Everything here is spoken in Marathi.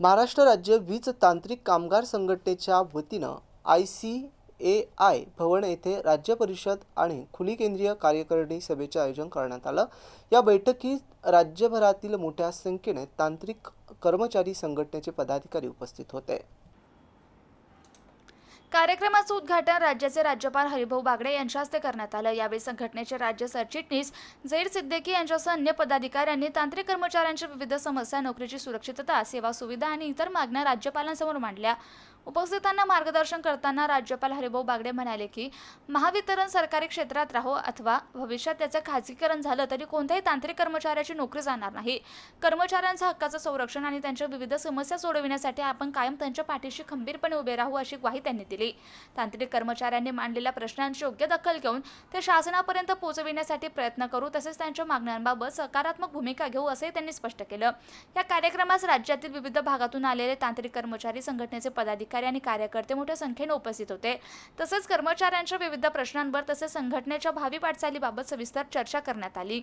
महाराष्ट्र राज्य वीज तांत्रिक कामगार संघटनेच्या वतीनं ICAI भवन येथे राज्य परिषद आणि खुली केंद्रीय कार्यकारिणी सभेचे आयोजन करण्यात आलं। या बैठकीत राज्यभरातील मोठ्या संख्येने तांत्रिक कर्मचारी संघटनेचे पदाधिकारी उपस्थित होते। कार्यक्रमाचं उद्घाटन राज्याचे राज्यपाल हरिभाऊ बागडे यांच्या हस्ते करण्यात आलं। यावेळी संघटनेचे राज्य सरचिटणीस झैर सिद्दीकी यांच्यासह अन्य पदाधिकाऱ्यांनी तांत्रिक कर्मचाऱ्यांच्या विविध समस्या, नोकरीची सुरक्षितता, सेवा सुविधा आणि इतर मागण्या राज्यपालांसमोर मांडल्या। उपस्थितांना मार्गदर्शन करताना राज्यपाल हरिभाऊ बागडे म्हणाले की महावितरण सरकारी क्षेत्रात राहो अथवा भविष्यात त्याचे खाजगीकरण झालं तरी कोणत्याही तांत्रिक कर्मचाऱ्याची नोकरी जाणार नाही। कर्मचाऱ्यांच्या हक्काचं संरक्षण आणि त्यांच्या विविध समस्या सोडविण्यासाठी आपण कायम त्यांच्या पाठीशी खंबीरपणे उभे राहू अशी ग्वाही त्यांनी दिली। तांत्रिक कर्मचाऱ्यांनी मांडलेल्या प्रश्नांची योग्य दखल घेऊन ते शासनापर्यंत पोहोचविण्यासाठी प्रयत्न करू तसेच त्यांच्या मागण्यांबाबत सकारात्मक भूमिका घेऊ असे त्यांनी स्पष्ट केलं। या कार्यक्रमास राज्यातील विविध भागातून आलेले तांत्रिक कर्मचारी संघटनेचे पदाधिकारी आणि कार्यकर्ते मोठ्या संख्येने उपस्थित होते। तसेच कर्मचाऱ्यांच्या विविध प्रश्नांवर तसेच संघटनेच्या भावी वाटचालीबाबत सविस्तर चर्चा करण्यात आली।